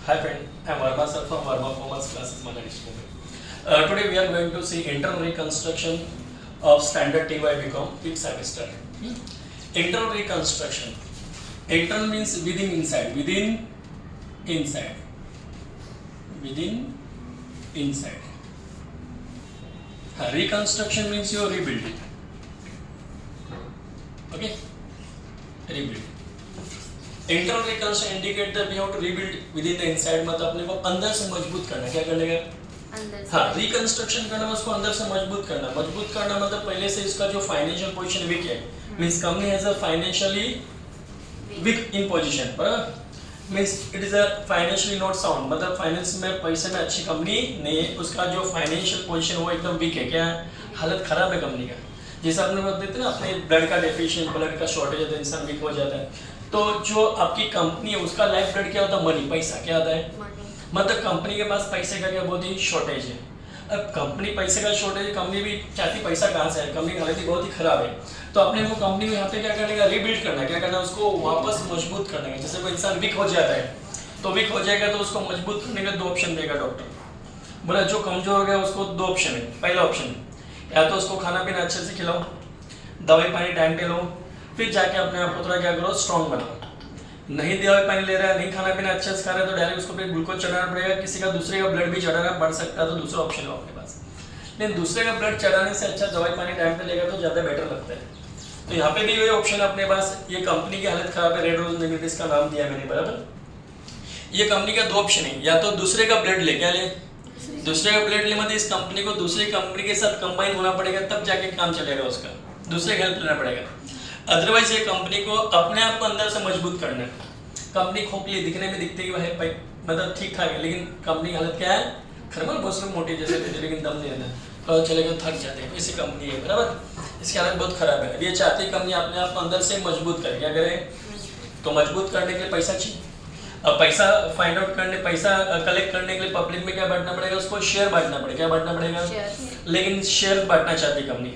Hi friend, I'm Varma sir from Varma Commerce Classes Managed Mumbai. Today we are going to see internal reconstruction of standard TY BCom 5th semester. Internal reconstruction. Internal means within, inside. Within, inside. Reconstruction means you rebuild it. Okay? Rebuild. Internal reconstruction indicate that we have to rebuild within the inside, मतलब अपने को अंदर से मजबूत करना। क्या करने का? अंदर से। हाँ, रिकंस्ट्रक्शन करना उसको अंदर से मजबूत करना। मजबूत करना मतलब पहले से इसका जो फाइनेंशियल पोजीशन वीक है, means company has a financially weak in position, बराबर? Means it is a financially not sound, मतलब फाइनेंस में पैसे में अच्छी कंपनी नहीं है, उसका जो फाइनेंशियल पोजीशन वो एकदम वीक है। क्या हालत खराब है कंपनी का? जैसे अपने बात देते हैं ना, अपने ब्लड का डेफिशिएंट, ब्लड का शॉर्टेज है तो इंसान वीक हो जाता है। तो जो आपकी कंपनी है उसका लाइफ ब्लड क्या होता है? मनी, पैसा। क्या आता है? मतलब कंपनी के पास पैसे का क्या बहुत ही शॉर्टेज है। अब कंपनी पैसे का शॉर्टेज है, कंपनी भी चाहती पैसा कहाँ से है, कंपनी की हालत बहुत ही खराब है। तो अपने को कंपनी में यहाँ पे क्या करने का? रीबिल्ड करना। क्या करना? उसको वापस मजबूत करने का। जैसे कोई इंसान वीक हो जाता है तो वीक हो जाएगा तो उसको मजबूत करने का 2 ऑप्शन देगा डॉक्टर। बोला जो कमजोर हो गया उसको 2 ऑप्शन है। पहला ऑप्शन, या तो उसको खाना पीना अच्छे से खिलाओ, दवाई पानी टाइम पे लो, फिर जाके अपने आप को थोड़ा क्या करो? स्ट्रॉन्ग बनाओ। नहीं दवाई पानी ले रहा है, नहीं खाना पीना अच्छे से खा रहा है तो डायरेक्ट उसको फिर ग्लूकोज चढ़ाना पड़ेगा। किसी का दूसरे का ब्लड भी चढ़ाना पड़ सकता है तो दूसरा ऑप्शन है आपके पास। लेकिन दूसरे का ब्लड चढ़ाने से अच्छा दवाई पानी टाइम पे लेगा तो ज़्यादा बेटर लगता है। तो यहाँ पे भी ये ऑप्शन है अपने पास। ये कंपनी की हालत खराब है, रेड रोज नेगेटिव का नाम दिया मैंने, बराबर? ये कंपनी का 2 ऑप्शन है, या तो दूसरे का ब्लड ले, क्या ले? दूसरे का ब्लड ले, मतलब इस कंपनी को दूसरी कंपनी के साथ कंबाइन होना पड़ेगा तब जाके काम चलेगा उसका, दूसरे का हेल्प लेना पड़ेगा। अदरवाइज ये कंपनी को अपने आप को अंदर से मजबूत करना है। कंपनी खोखली दिखने में दिखती है भाई, मतलब ठीक ठाक है, लेकिन कंपनी की हालत क्या है? खरबल बहुत लोग मोटी जैसे थे लेकिन दम नहीं रहता, और चले गए थक जाते हैं। ऐसी कंपनी है, बराबर? इसकी हालत बहुत खराब है। ये चाहती कंपनी अपने आप को अंदर से मजबूत करे। क्या करे? तो मजबूत करने के लिए पैसा चाहिए। अब पैसा फाइंड आउट करने, पैसा कलेक्ट करने के लिए पब्लिक में क्या बांटना पड़ेगा? उसको शेयर बांटना पड़ेगा। क्या बांटना पड़ेगा? लेकिन शेयर बांटना चाहती कंपनी।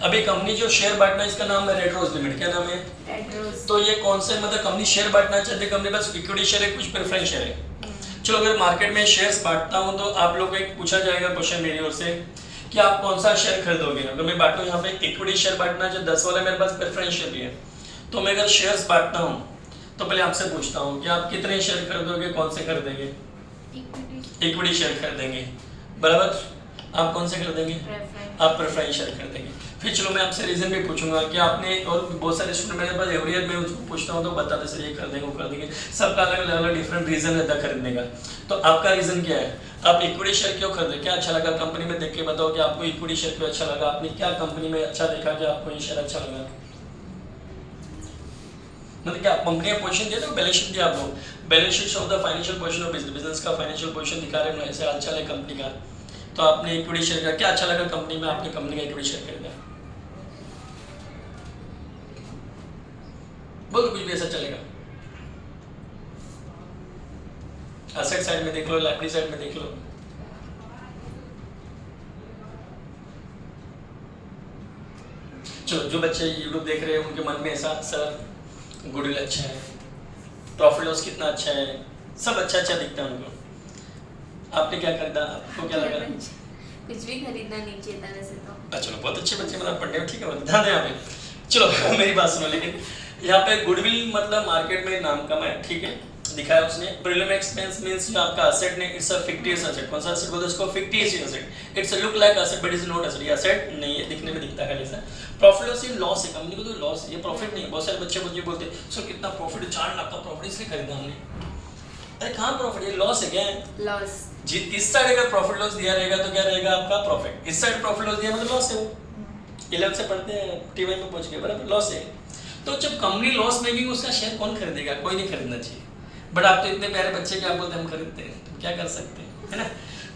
अभी कंपनी जो शेयर बांटना है इसका नाम है रेड रोज लिमिटेड। क्या नाम है? Red Rose. तो ये कौन से, मतलब कंपनी शेयर बांटना चाहती है, कंपनी पास इक्विटी शेयर है, कुछ प्रेफरेंस शेयर है। चलो अगर मार्केट में शेयर्स बांटता हूँ तो आप लोग को एक पूछा जाएगा क्वेश्चन मेरी ओर से कि आप कौन सा शेयर खरीदोगे। अगर मैं बांटू यहाँ पे इक्विटी शेयर बांटना जो 10 वाला, मेरे पास प्रेफरेंस शेयर भी है, तो मैं अगर शेयर्स बांटता हूँ तो पहले आपसे पूछता हूँ कि आप कितने शेयर खरीदोगे, कौन से खरीदेंगे? इक्विटी शेयर खरीदेंगे, बराबर? आप कौन से खरीदेंगे? आप प्रेफरेंस शेयर खरीदेंगे। फिर चलो मैं आपसे रीजन भी पूछूंगा कि आपने, और बहुत सारे स्टूडेंट मेरे पास एवरी ईयर में उसको पूछता हूँ तो बताते सर ये कर देंगे वो कर देंगे, सबका अलग अलग डिफरेंट रीजन रहता है खरीदने का। तो आपका रीजन क्या है? आप इक्विटी शेयर क्यों खरीदे? क्या अच्छा लगा कंपनी में? देख के बताओ कि आपको इक्विटी शेयर क्यों अच्छा लगा, आपने क्या कंपनी में अच्छा देखा कि आपको ये शेयर अच्छा लगा? मतलब क्या कंपनी का पोजीशन दिया था, बैलेंस शीट दिया आपको, balance sheet of the financial position of business, business का फाइनेंशियल पोजीशन दिखा रहे हैं, ऐसे हालचाल है कंपनी का, तो आपने इक्विटी शेयर का क्या अच्छा लगा कंपनी में, आपने कंपनी का इक्विटी शेयर खरीदा। बोलो कुछ भी ऐसा चलेगा। एसेट साइड में देख लो, लायबिलिटी साइड में देख लो। चलो जो बच्चे यूट्यूब देख रहे हैं उनके मन में ऐसा, सर गुडविल अच्छा है, प्रॉफिट लॉस कितना अच्छा है, सब अच्छा अच्छा दिखता है उनको। आपने क्या खरीदा? आपको क्या लगा? कुछ भी खरीदना नहीं चाहिए था वैसे तो। अच्छा, बहुत अच्छे बच्चे मतलब पढ़ने में, ठीक है, ध्यान दें यहाँ पे। चलो मेरी बात सुनो, लेकिन यहाँ पे गुडविल मतलब मार्केट में नाम कम है, ठीक है, दिखाया उसने। प्रीलिम एक्सपेंस मींस जो आपका एसेट ने, इट्स अ फिक्टिशियस एसेट। कौन सा एसेट बोलते हैं इसको? Fictitious asset. It's a look like asset but is not asset. ये एसेट नहीं है, दिखने में दिखता है खाली सा। प्रॉफिट लॉस ये लॉस है, कंपनी को तो लॉस है, ये प्रॉफिट नहीं है। बहुत सारे बच्चे मुझे बोलते हैं सर कितना प्रॉफिट है, 4 लाख का प्रॉफिट इसलिए खरीदा हमने। अरे कहाँ प्रॉफिट, ये लॉस है। क्या है? लॉस। जी, इस साइड अगर प्रॉफिट लॉस दिया रहेगा तो क्या रहेगा आपका? प्रॉफिट। इस साइड प्रॉफिट लॉस दिया मतलब लॉस है। वो 11 से पढ़ते हैं, टीवाई में पहुंच गए, बराबर? लॉस है। तो जब कंपनी लॉस मेकिंग, उसका शेयर कौन खरीदेगा? कोई नहीं खरीदना चाहिए। बट आप तो इतने प्यारे बच्चे क्या बोलते हैं हम खरीदते हैं, तो क्या कर सकते हैं, है ना?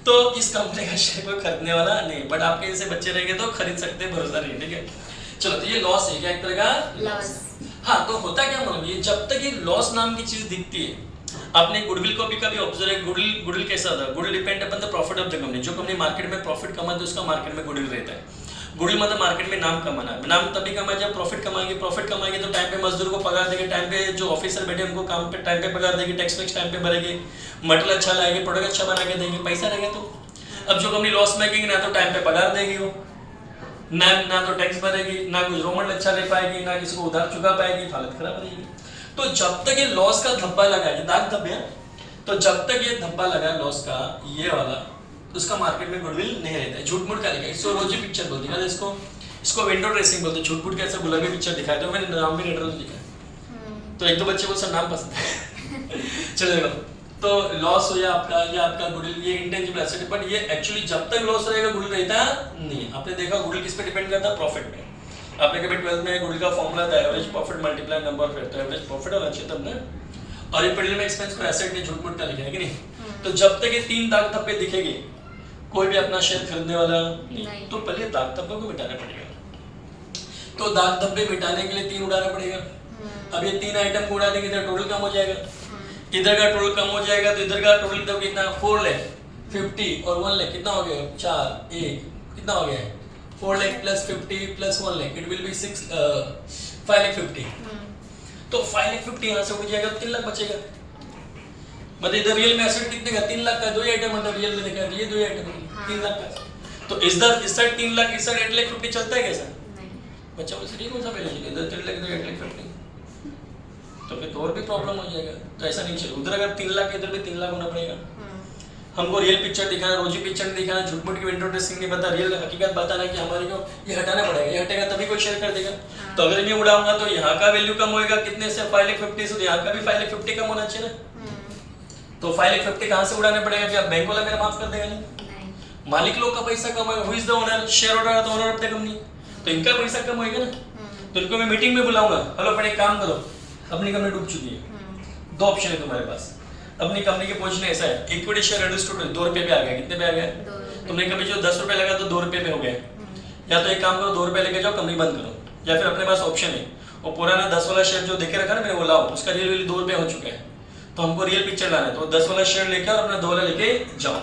तो इस कंपनी का शेयर कोई खरीदने वाला नहीं, बट आपके जैसे बच्चे रहेंगे तो खरीद सकते हैं, भरोसा नहीं, ठीक है? चलो तो ये लॉस है, क्या एक तरह का लॉस। हाँ, तो होता क्या मतलब ये, जब तक ये लॉस नाम की चीज दिखती है, आपने गुडविल को भी कभी ऑब्जर्व, गुडविल कैसा था? Goodwill depend upon the profit of the company. जो कंपनी मार्केट में प्रॉफिट कमाती है उसका मार्केट में गुडविल रहता है। गुडविल मतलब मार्केट में नाम कमाना। नाम तभी कमाए जब प्रॉफिट कमाएंगे, प्रॉफिट कमाएंगे तो टाइम पे मजदूर को पगार देंगे, टाइम पे जो ऑफिसर बैठे उनको काम पे टाइम पे पगार देंगे, टैक्स वैक्स टाइम पे भरेंगे, मटेरियल अच्छा लाएंगे, प्रोडक्ट अच्छा बना के देंगे, पैसा रहेगा। तो अब जो कंपनी लॉस मेकिंग ना तो टाइम पे पगार देगी वो, ना तो टैक्स भरेगी, ना कुछ रॉ मटेरियल अच्छा ले पाएगी, ना किसी को उधार चुका पाएगी, हालत खराब रहेगी। तो जब तक ये लॉस का धब्बा लगा है, दाग धब्बे, तो जब तक ये धब्बा लगा लॉस का ये वाला, तो उसका मार्केट में गुडविल नहीं रहता है। झूठ मूठ का लिखा है, इसको रोजी पिक्चर बोलते हैं, इसको विंडो ड्रेसिंग बोलते हैं। झूठ मूठ कैसे गुलाबी पिक्चर दिखाया, तो मैंने नाम भी रेड लिखा है, तो एक दो बच्चे को सब नाम पसंद है चलेगा। तो लॉस हो या आपका गुडविल, ये इंटेंजिबल एसेट है, बट ये एक्चुअली जब तक लॉस रहेगा गुडविल रहता नहीं। आपने देखा गुडविल किस पे डिपेंड करता है? प्रॉफिट पे। आपने कभी 12th में गुडविल का फॉर्मूला था average profit multiply number of, तो एवरेज प्रॉफिट और अच्छे तब ना, और ये पेट्रोलियम एक्सपेंस को एसेट ने झूठ मूठ का लिखा है कि नहीं। तो जब तक ये 3 दाग धब्बे दिखेंगे कोई भी अपना शेयर खरीदने वाला नहीं। तो पहले दाग धब्बे को मिटाना पड़ेगा। तो दाग धब्बे मिटाने के लिए 3 उड़ाना पड़ेगा। अब ये 3 आइटम को उड़ा देंगे तो टोटल कम हो जाएगा, इधर का टोटल कम हो जाएगा, तो इधर का टोटल तो कितना 4 लाख 50 और 1 लाख कितना हो गया 4 1 कितना हो गया 4 lakh plus 50 plus 1 lakh, it will be 5 lakh 50। तो 5 लाख 50 यहाँ से उड़ जाएगा, 3 लाख बचेगा। मतलब इधर रियल में एसेट कितने का 3 लाख का, 2 ही आइटम मतलब रियल में देखा, ये 2 ही आइटम 3 लाख का। तो इस साइड 3 लाख, इस साइड 8 लाख रुपए चलता है कैसा? बच्चा बोल ठीक कौन सा पहले चलेगा, इधर 3 लाख इधर 8 लाख 50, तो फिर तो और भी प्रॉब्लम हो जाएगा। तो ऐसा नहीं चलेगा, उधर अगर 3 लाख इधर भी 3 लाख होना पड़ेगा। हमको रियल पिक्चर दिखाना, रोजी पिक्चर नहीं दिखाना, झूठ मूठ की विंडो ड्रेसिंग नहीं बता, रियल हकीकत बताना कि हमारे को ये हटाना पड़ेगा, ये हटेगा तभी कोई शेयर कर देगा। तो अगर मैं उड़ाऊंगा तो यहाँ का वैल्यू कम होएगा कितने से 5 लाख 50 से, तो यहाँ का भी 5 लाख 50 कम होना चाहिए ना। तो 5 लाख 50 कहाँ से उड़ाना पड़ेगा? क्या बैंक वाला मेरा माफ कर देगा? नहीं, मालिक लोग का पैसा कम होगा। Who is the owner? Share holder, the owner of the company, तो इनका पैसा कम होएगा ना। तो इनको मैं मीटिंग में बुलाऊंगा, हेलो अपन एक काम करो, अपनी कंपनी डूब चुकी है, 2 ऑप्शन है तुम्हारे पास, अपनी कंपनी के पोजीशन ऐसा है, इक्विटी शेयर रिड्यूस टू 2 रुपए पे आ गया, कितने पे आ गया? तुमने कभी जो 10 रुपए लगा तो 2 रुपए पे हो गया। या तो एक काम करो 2 रुपए लेके जाओ कंपनी बंद करो, या फिर अपने पास ऑप्शन है वो पुराना 10 वाला शेयर जो देखे रखा ना मैंने वो लाओ, उसका रियल वैल्यू 2 रुपए हो चुका है, तो हमको रियल पिक्चर लाना है, तो 10 वाला शेयर लेके और अपना 2 वाला लेके जाओ,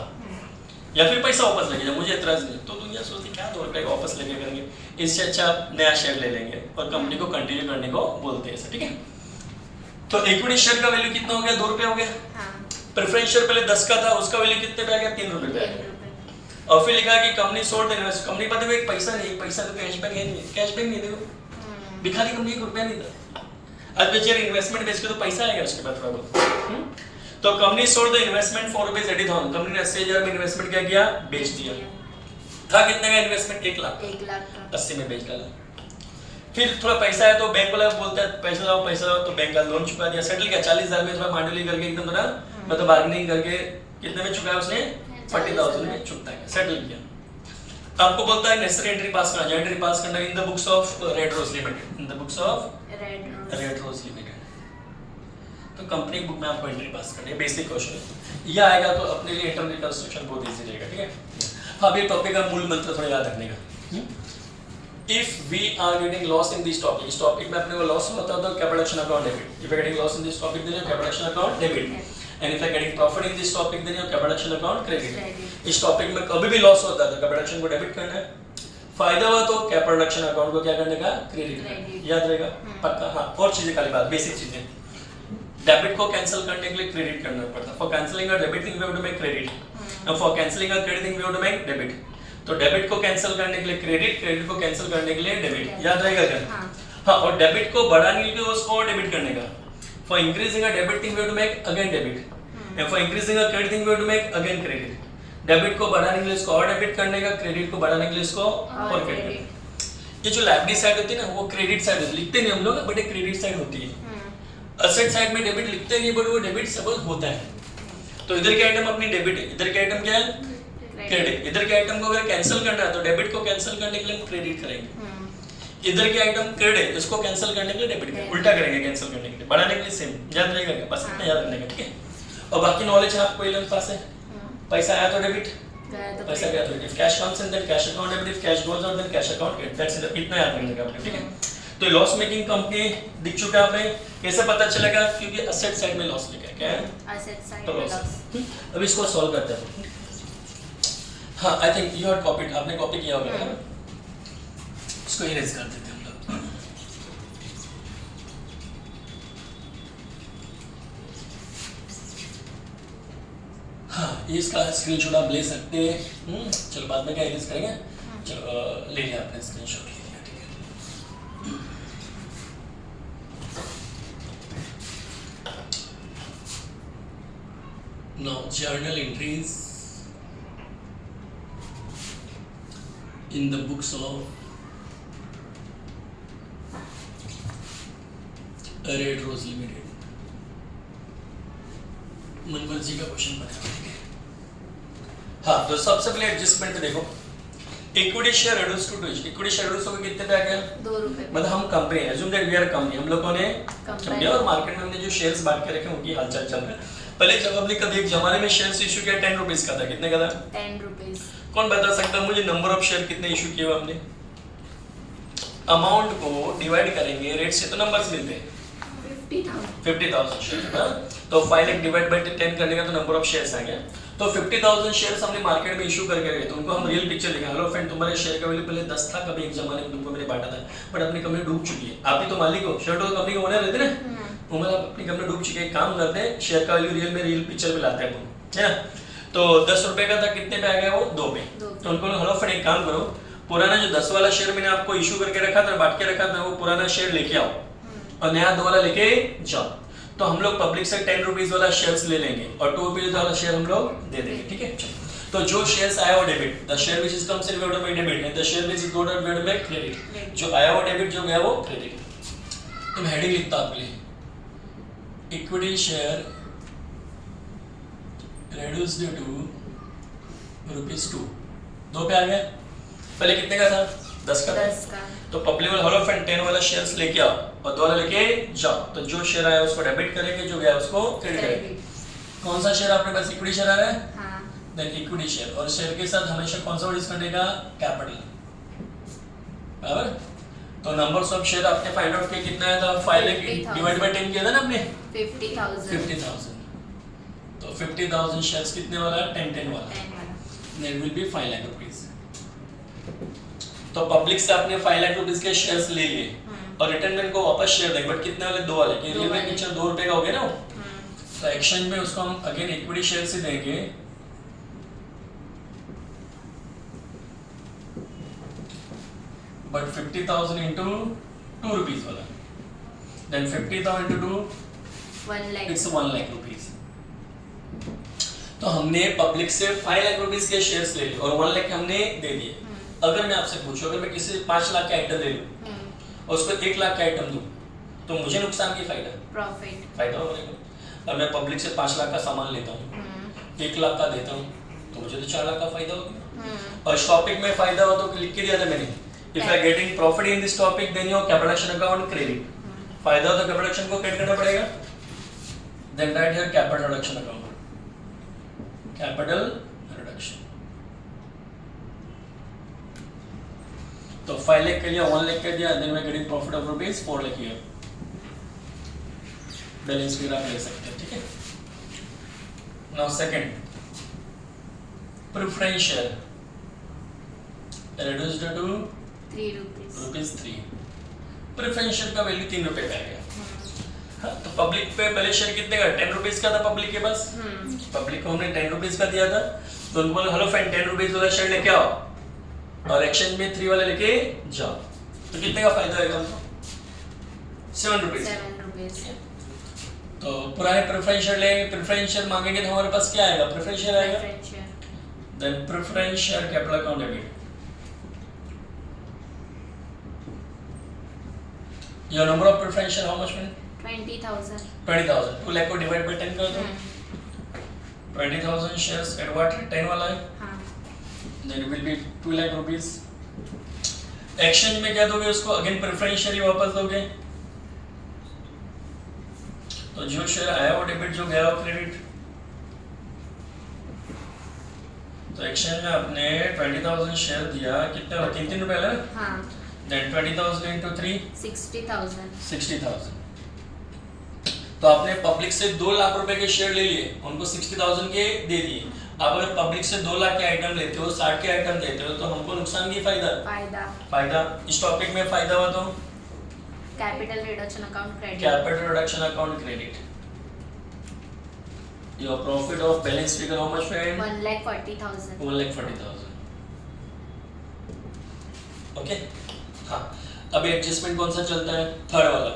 या फिर पैसा वापस लेके जाओ, मुझे एतराज नहीं। तो दुनिया सोचती क्या 2 रुपए का वापस लेके करेंगे, इससे अच्छा आप नया शेयर ले लेंगे और कंपनी को कंटिन्यू करने को बोलते हैं, ठीक है। तो इक्विटी शेयर का वैल्यू कितना हो गया? 2 रुपए हो गया। प्रेफरेंस शेयर पहले 10 का था, उसका वैल्यू कितने पे आ गया? 3 रुपए पे आ गया। और फिर लिखा कि कंपनी सोल्ड इन्वेस्ट, कंपनी पर देखो एक पैसा नहीं, पैसा तो कैशबैक है नहीं, कैशबैक नहीं देखो, भिखारी कंपनी 1 रुपया नहीं था। आज बेचारे इन्वेस्टमेंट बेच के तो पैसा आएगा उसके बाद थोड़ा बहुत। तो company sold the investment for rupees 80,000, company ने 80,000 में इन्वेस्टमेंट क्या किया? बेच दिया। था कितने का इन्वेस्टमेंट? 1 लाख, 80 में बेच डाला। फिर थोड़ा पैसा है तो बैंक वाला बोलता है पैसा लाओ, तो बैंक का लोन चुका दिया, सेटल किया 40,000 में, थोड़ा मांडली करके एकदम थोड़ा मतलब बार्गेनिंग करके कितने में चुकाया उसने? 40,000 में चुकता है, सेटल किया। आपको बोलता है नेसेसरी एंट्री पास करना, एंट्री पास करना in the books of Red Rose Limited, in the books of Red Rose Limited. तो कंपनी बुक में आपको एंट्री पास करनी है, बेसिक क्वेश्चन है। ये आएगा तो अपने लिए इंटरनल रिकंस्ट्रक्शन बहुत इजी रहेगा, ठीक है। अब ये टॉपिक का मूल मंत्र थोड़ा याद रखने का। If we are getting lost in this topic, इस टॉपिक में अपने को लॉस होता है तो capital action account debit, if you are getting lost in this topic then your capital action account debit, and if you are getting profit in this topic then your capital action account credit। इस topic में कभी भी loss होता है तो capital action को debit करना है, फायदा हुआ तो कैपिटल एक्शन अकाउंट को क्या करने का? क्रेडिट। याद रहेगा पक्का? हाँ, और चीजें खाली बात बेसिक चीजें, डेबिट को कैंसिल करने के लिए क्रेडिट करना पड़ता है। For cancelling a debit thing we have to make credit, now for cancelling a credit thing we have to make debit. तो डेबिट को कैंसिल करने के लिए क्रेडिट, क्रेडिट को कैंसिल करने के लिए डेबिट, याद रहेगा क्या? हाँ, और डेबिट को बढ़ाने के लिए उसको और डेबिट करने का। For increasing a debit thing we have to make again debit, and for increasing a credit thing we have to make again credit. Debit को बढ़ाने के लिए इसको और डेबिट करने का, क्रेडिट को बढ़ाने के लिए इसको और क्रेडिट। ये जो लायबिलिटी साइड होती है ना वो क्रेडिट साइड होती है, लिखते नहीं हम लोग बट एक क्रेडिट साइड होती है। असेट साइड में डेबिट लिखते नहीं बट वो डेबिट सपोज होता है। तो इधर के आइटम अपनी डेबिट है, इधर के आइटम क्या है? क्रेडिट। इधर के आइटम को अगर कैंसिल करना है तो डेबिट को कैंसिल करने के लिए हम क्रेडिट करेंगे, इधर के आइटम क्रेडिट इसको कैंसिल करने के लिए डेबिट करेंगे, उल्टा करेंगे कैंसिल करने के लिए, बढ़ाने के लिए सेम। याद रहेगा क्या? बस इतना याद रखने का, ठीक है। और बाकी नॉलेज है आपको 11 पास है। पैसा आया तो डेबिट, पैसा गया तो credit, cash comes in then cash account debit, if cash goes out then cash account credit, that's it. इतना याद रखने का आपने, ठीक है। तो लॉस मेकिंग कंपनी दिख चुका है, कैसे पता चलेगा? क्योंकि असेट साइड में लॉस लिखा है, क्या है? असेट साइड में लॉस। अब इसको सॉल्व करते हैं। हाँ, I think you have copied, आपने कॉपी किया होगा ना? इसको इरेज कर देते हैं हम लोग। हाँ, इसका स्क्रीनशॉट आप ले सकते हैं। चलो बाद में क्या इरेज करेंगे। चलो ले लिया आपने स्क्रीनशॉट, ले लिया, ठीक है। Now journal entries in the books of Red Rose Limited। Manwar जी का क्वेश्चन बना, ठीक है। हाँ, तो सबसे पहले एडजस्टमेंट पे देखो, equity share reduce to equity share reduce होकर कितने पे आ गया? 2 रुपए। मतलब हम कंपनी है, assume that we are company, हम लोगों ने कंपनी और मार्केट में हमने जो शेयर्स बांट के रखे हैं उनकी हालचाल चल रहा है। पहले जब हमने कभी एक जमाने में शेयर्स इशू किया 10 रुपीस का था, कितने का था? 10 रुपीस। कौन बता सकता है मुझे नंबर ऑफ शेयर कितने इशू किए हुए हमने? अमाउंट को डिवाइड करेंगे रेट से तो नंबर्स मिलते हैं। 50,000 शेयर, तो 5 लाख डिवाइड बाय 10 करने का तो नंबर ऑफ शेयर्स आ गया। तो 50,000 शेयर्स हमने मार्केट में इशू करके रखे, तो उनको हम रियल पिक्चर लिखा। हेलो फ्रेंड, तुम्हारे शेयर का वैल्यू पहले 10 था, कभी एक जमाने में तुमको मैंने बांटा था, बट अपनी कंपनी डूब चुकी है। आप ही तो मालिक हो, शेयर तो कंपनी के ओनर रहते ना, मतलब अपनी कंपनी डूब चुकी है, काम करते हैं, शेयर का वैल्यू रियल में रियल पिक्चर में लाते हैं, है ना। तो 10 रुपए का था, कितने पे आ गया वो? 2 पे। तो उनको हेलो फ्रेंड एक काम करो, पुराना जो 10 वाला शेयर मैंने आपको इशू करके रखा था, बांट के रखा था, वो पुराना शेयर लेके आओ और नया 2 वाला लेके जाओ। तो हम लोग पब्लिक से 10 रुपीज वाला शेयर्स ले लेंगे और 2 रुपीज वाला शेयर हम लोग दे देंगे, ठीक है। तो जो शेयर्स आया वो debit, the share which is comes in would by debit and the share which is goes would by credit. जो आया वो डेबिट, जो गया वो क्रेडिट। तो मैं हेडिंग लिखता आपके लिए, इक्विटी शेयर रिड्यूस्ड टू ₹2। 2 पे आ गया। पहले कितने का था? 10 का। तो पब्लिक वाला हेलो फ्रेंड 10 वाला शेयर्स लेके आओ और 2 वाला लेके जाओ। तो जो शेयर आया उसको डेबिट करेंगे, जो गया उसको क्रेडिट करेंगे। कौन सा शेयर आपके पास? इक्विटी शेयर आ रहा है, हाँ। देन इक्विटी शेयर, और शेयर के साथ हमेशा कौन सा वर्ड यूज करने का? कैपिटल, बराबर। तो नंबर्स ऑफ शेयर आपने फाइंड आउट किया, कितना आया था? 5 लाख डिवाइड बाय 10 किया था ना आपने, 50,000। तो 50,000 शेयर्स कितने वाला है? 10 वाला, then will be 5 lakh rupees. तो पब्लिक से आपने 5 लाख रुपीस के शेयर्स ले लिए और रिटर्न में इनको वापस शेयर देंगे, बट कितने वाले? 2 वाले, कि रियल में नीचे 2 रुपए का हो गया ना वो। तो एक्सचेंज में उसको हम अगेन इक्विटी शेयर से देंगे, बट 50,000 into 2 रुपीस वाला, then 50,000 into 2 it's 1 lakh rupees. तो हमने पब्लिक से 5 लाख रुपीस के शेयर्स ले लिए और 1 लाख हमने दे दिए। अगर मैं आपसे पूछूं, अगर मैं किसी 5 लाख का आइटम ले लूं और उसको 1 लाख का आइटम दूं, तो मुझे नुकसान की फायदा? प्रॉफिट, फायदा होगा। अब मैं पब्लिक से 5 लाख का सामान लेता हूं, 1 लाख का देता हूं, तो मुझे तो 4 लाख का फायदा होगा। और इस टॉपिक में फायदा हो तो लिख के दिया था मैंने, if you are getting profit in this topic then your capital action account credit. फायदा हो तो कैपिटल एक्शन को क्रेडिट करना पड़ेगा, then right here capital reduction account, capital reduction. तो 5 लाख के लिए 1 लाख कर दिया, then we getting profit of ₹4 lakh here. Balance फिर आप ले सकते हैं, ठीक है। Now second, preference share reduced to ₹3। Preference share का वैल्यू 3 रुपए का आ गया। हाँ, तो पब्लिक पे पहले शेयर कितने का? 10 रुपीस का था पब्लिक के पास। पब्लिक को हमने 10 रुपीस का दिया था, तो उनको बोला हेलो फ्रेंड 10 रुपीस वाला शेयर लेके आओ और एक्सचेंज में 3 वाला लेके जाओ। तो कितने का फायदा होगा हमको? 7 रुपीस। तो पुराने प्रेफरेंस शेयर लेंगे, प्रेफरेंस शेयर मांगेंगे तो हमारे पास क्या आएगा? प्रेफरेंस शेयर आएगा, then preference share capital account debit. Your number of preference share how much man? 20,000. 20,000. 2 lakh को divide by 10 कर दो। 20,000 shares at what? 10 वाला है? हाँ। Then it will be 2 lakh rupees. Exchange में क्या दोगे उसको? Again preference share ही वापस दोगे। तो जो शेयर आया वो डेबिट, जो गया वो क्रेडिट। तो एक्सचेंज में आपने 20,000 शेयर दिया, कितने? 3 रुपए ना? हाँ। Then 20,000 into 3 60,000। तो आपने पब्लिक से 2 लाख रुपए के शेयर ले लिए, उनको 60,000 के दे दिए आप अगर पब्लिक से 2 लाख के आइटम लेते हो, 60 के आइटम देते हो, तो हमको नुकसान की फायदा? फायदा। इस टॉपिक में फायदा हुआ तो capital reduction account credit. Your profit of balance figure how much friend? 1,40,000। 1,40,000। Okay. हाँ, अभी एडजस्टमेंट कौन सा चलता है? थर्ड वाला।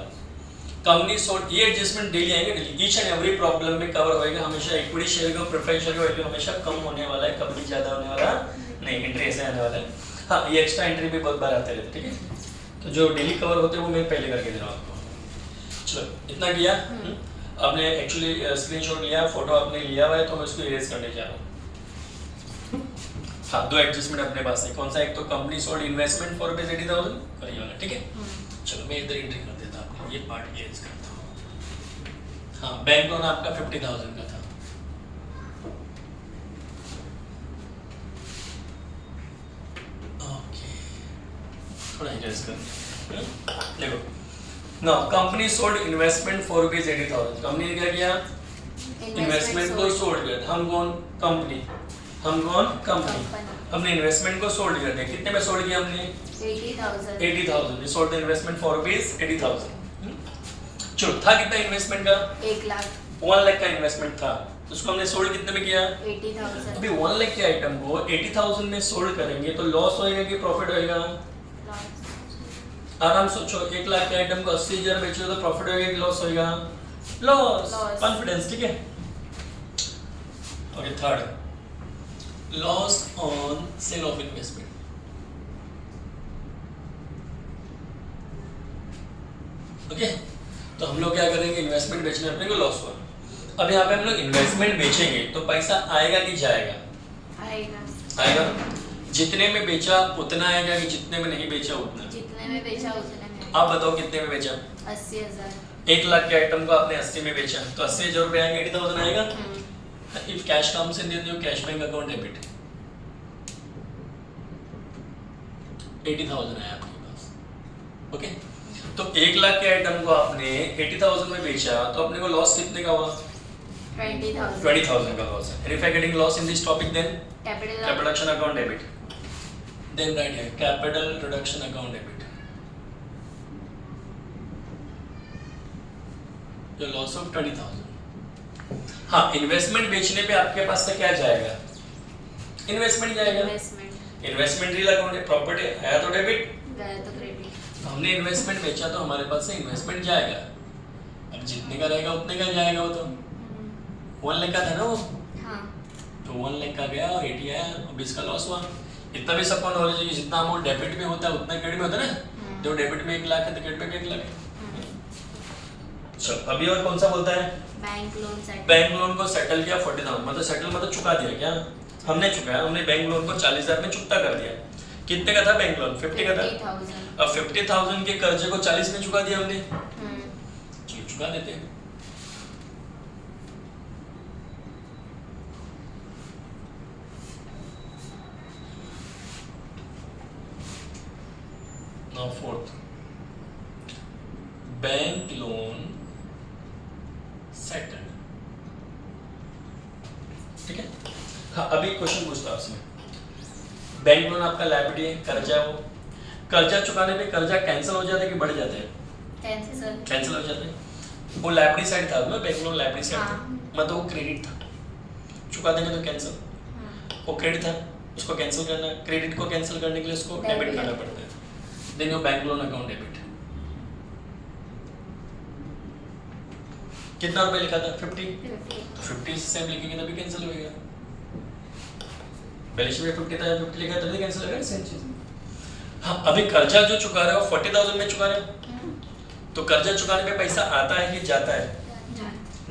कंपनी सोल्ड, ये एडजस्टमेंट डेली आएंगे, daily each and every problem में कवर होएगा। हमेशा इक्विटी शेयर का प्रेफरेंस शेयर का वैल्यू हमेशा कम होने वाला है, कभी ज्यादा होने वाला नहीं, एंट्री ऐसे आने वाला है। हाँ, ये एक्स्ट्रा एंट्री भी बहुत बार आते रहते हैं, ठीक है। तो जो डेली कवर होते हैं वो मैं पहले करके दे रहा हूँ आपको। चलो, इतना किया। आपने एक्चुअली स्क्रीनशॉट लिया, फोटो आपने लिया हुआ है, तो मैं उसको इरेज करने जा रहा हूँ। हाँ, 2 एडजस्टमेंट अपने पास है। कौन सा? एक तो company sold investment for rupees 80,000 और ये वाला, ठीक है। चलो, मैं इधर एंट्री कर देता हूँ, ये पार्ट इरेज करता हूँ। हाँ, बैंक लोन आपका 50,000 का था। ओके, थोड़ा इरेज कर देखो। Now company sold investment for rupees 80,000। Company ने क्या किया? इन्वेस्टमेंट को सोल्ड किया। हम कौन? कंपनी। हमने इन्वेस्टमेंट को सोल्ड कर दिया। कितने में सोल्ड किया हमने? 80,000। We sold the investment for rupees 80,000। चलो, था कितना इन्वेस्टमेंट का? 1 लाख। 1 लाख का इन्वेस्टमेंट था, तो उसको हमने सोल्ड कितने में किया? 80,000। अभी 1 लाख के आइटम को 80,000 में सोल्ड करेंगे तो लॉस होएगा कि प्रॉफिट होएगा? आराम सोचो, 1 लाख के आइटम को 80,000 बेचो तो प्रॉफिट होएगा कि लॉस होएगा? लॉस। कॉन्फिडेंस, ठीक है। Okay, third, loss on sale of investment. Okay, तो हम लोग क्या करेंगे? इन्वेस्टमेंट बेचने अपने को लॉस हुआ। अब यहाँ पे हम लोग इन्वेस्टमेंट बेचेंगे तो पैसा आएगा कि जाएगा? आएगा। जितने में बेचा उतना आएगा कि जितने में नहीं बेचा उतना? जितने में बेचा उतने में। आप बताओ कितने में बेचा? 80,000। 1 लाख के आइटम को आपने 80 में बेचा तो 80,000 रुपए आएंगे, 80,000 आएगा। If cash comes in new cash bank account debit, 80,000 आया आपके पास। ओके, तो 1 लाख के आइटम को आपने 80,000 में बेचा तो अपने को लॉस कितने का हुआ? 20,000 का लॉस है। If I getting loss in this topic then capital reduction account debit, then right है कैपिटल रिडक्शन अकाउंट डेबिट। जो लॉस ऑफ 20,000। हाँ, इन्वेस्टमेंट बेचने पे आपके पास से क्या जाएगा? इन्वेस्टमेंट जाएगा। इन्वेस्टमेंट रियल अकाउंट है, प्रॉपर्टी आया तो डेबिट, गया तो क्रेडिट। हमने इन्वेस्टमेंट बेचा तो हमारे पास से इन्वेस्टमेंट जाएगा। अब जितने का रहेगा उतने का जाएगा। वो तो 1 लाख का था ना वो। हाँ। तो 1 लाख का गया और 80 आया, अब इसका लॉस हुआ। इतना भी सबको नॉलेज है कि जितना अमाउंट डेबिट में होता है उतना क्रेडिट में होता है ना। जो डेबिट में 1 लाख है तो क्रेडिट में 1 लाख है। चलो, अभी और कौन सा बोलता है? Bank loan settle. Bank loan को सेटल किया 40,000, मतलब सेटल मतलब चुका दिया। क्या हमने चुकाया? हमने बैंक लोन को 40,000 में चुकता कर दिया। कितने का था बैंक लोन? 50 का था। 50,000। अब 50,000 के कर्जे को 40 में चुका दिया हमने। चलो, चुका देते हैं। Now fourth, bank loan settled. ठीक है। हाँ, अभी क्वेश्चन पूछता हूं आपसे। बैंक लोन आपका लायबिलिटी है, कर्जा है। वो कर्जा चुकाने पे कर्जा कैंसिल हो जाता है कि बढ़ जाता है? कैंसिल हो जाता है। वो लायबिलिटी साइड था ना, बैंक लोन लायबिलिटी साइड था, मतलब वो क्रेडिट था। चुका देंगे तो कैंसिल। वो क्रेडिट था, उसको कैंसिल करना। क्रेडिट को कैंसिल करने के लिए उसको डेबिट करना पड़ता है। Then your bank loan account debit. कितना रुपए लिखा था? 50। तो 50 से सेम लिखेंगे तभी कैंसिल होएगा। बैलेंस शीट में 50 था, 50 लिखा तभी कैंसिल होएगा। सेम चीज। हाँ, अभी कर्जा जो चुका रहे हो 40,000 में चुका रहे हो, तो कर्जा चुकाने पे पैसा आता है कि जाता है?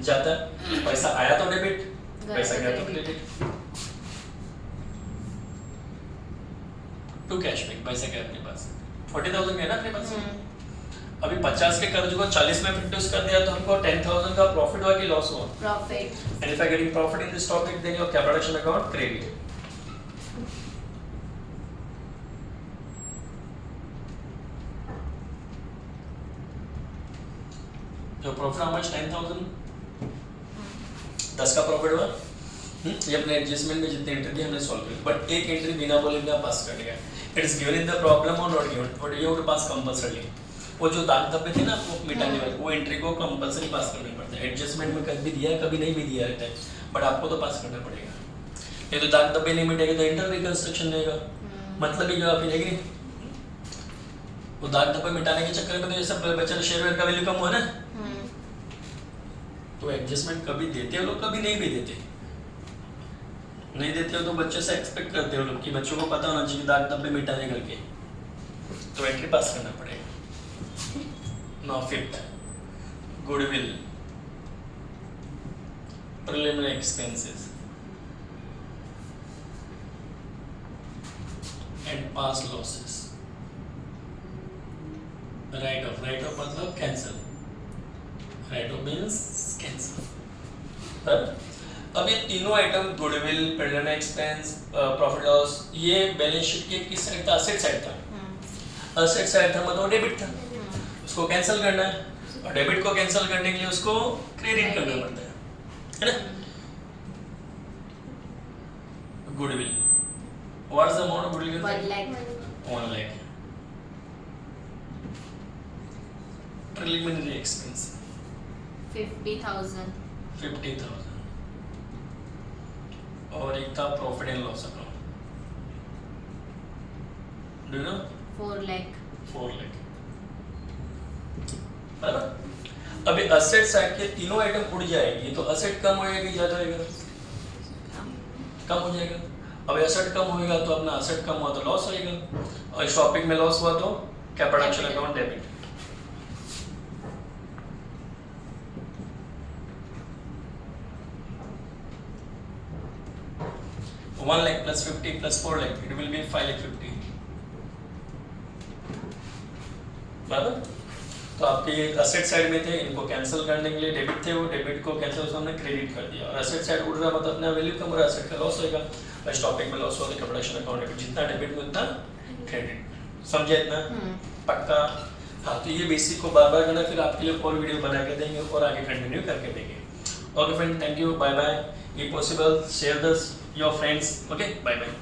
जाता है। पैसा आया तो डेबिट, पैसा गया तो क्रेडिट। टू कैश बैक, पैसा क्या अपने पास? 40,000 है ना अपने पास। अभी 50 के कर्ज को 40 में रिड्यूस कर दिया तो हमको 10,000 का प्रॉफिट हुआ कि लॉस हुआ? Profit. And if I getting profit in this topic then your capital reduction account credit. जो प्रॉफिट हाउ मच? 10,000। 10 का प्रॉफिट हुआ। ये अपने एडजस्टमेंट में जितने एंट्री थी हमने सॉल्व की, बट एक एंट्री बिना बोले बिना पास कर दिया। It is given in the problem और not given, but you have to pass compulsory. वो जो दाग धब्बे थे ना आपको मिटाने वाले, वो एंट्री को कंपल्सरी पास करने पड़ते हैं। एडजस्टमेंट में कभी दिया है कभी नहीं भी दिया रहता है, बट आपको तो पास करना पड़ेगा। ये तो दाग धब्बे नहीं मिटेगा तो इंटर रिकंस्ट्रक्शन देगा, मतलब ही जवाब है कि नहीं। वो दाग धब्बे मिटाने के चक्कर में तो ये सब बचा शेयरवेयर का वैल्यू कम हुआ ना। तो एडजस्टमेंट कभी देते हो लोग, कभी नहीं भी देते। नहीं देते हो तो बच्चे से एक्सपेक्ट करते हो लोग कि बच्चों को पता होना चाहिए दाग धब्बे मिटाने करके, तो एंट्री पास करना पड़ेगा। Now fifth, goodwill, preliminary expenses, and past losses. Write off मतलब cancel. Write off means cancel. अब ये तीनों item goodwill, preliminary expense, profit loss, ये बैलेंस शीट के किस साइड था? असेट साइड था। असेट साइड था मतलब डेबिट था, उसको कैंसिल करना है, और डेबिट को कैंसिल करने के लिए उसको क्रेडिट करना पड़ता है ना। Goodwill, what is the amount of goodwill? 1 lakh. 1 lakh. Preliminary expense 50,000. 50,000, और एक था profit and loss account, do you know? 4 lakh. 4 lakh. अब असेट साइड के तीनों आइटम उड़ जाएगी, तो असेट कम होएगा कि ज्यादा होएगा? कम हो जाएगा। अब एसेट कम होएगा तो अपना असेट कम हुआ तो लॉस होएगा, और शॉपिंग में लॉस हुआ तो क्या? Production account debit. $1 lakh plus 50 plus 4 lakh, it will be 5,50,000. बराबर? तो आपके ये असेट साइड में थे, इनको कैंसिल करने के लिए डेबिट थे, वो डेबिट को कैंसिल हमने क्रेडिट कर दिया, और असेट साइड उड़ रहा मतलब अपना वैल्यू कम हो रहा है, असेट का लॉस होएगा, और टॉपिक में लॉस होगा तो प्रोडक्शन अकाउंट डेबिट, जितना डेबिट में उतना क्रेडिट। समझे इतना? पक्का? हाँ, तो ये बेसिक को बार बार करना, फिर आपके लिए और वीडियो बना के देंगे और आगे कंटिन्यू करके देंगे। Okay friend, thank you, bye bye. If possible, share this your friends. Okay, bye bye.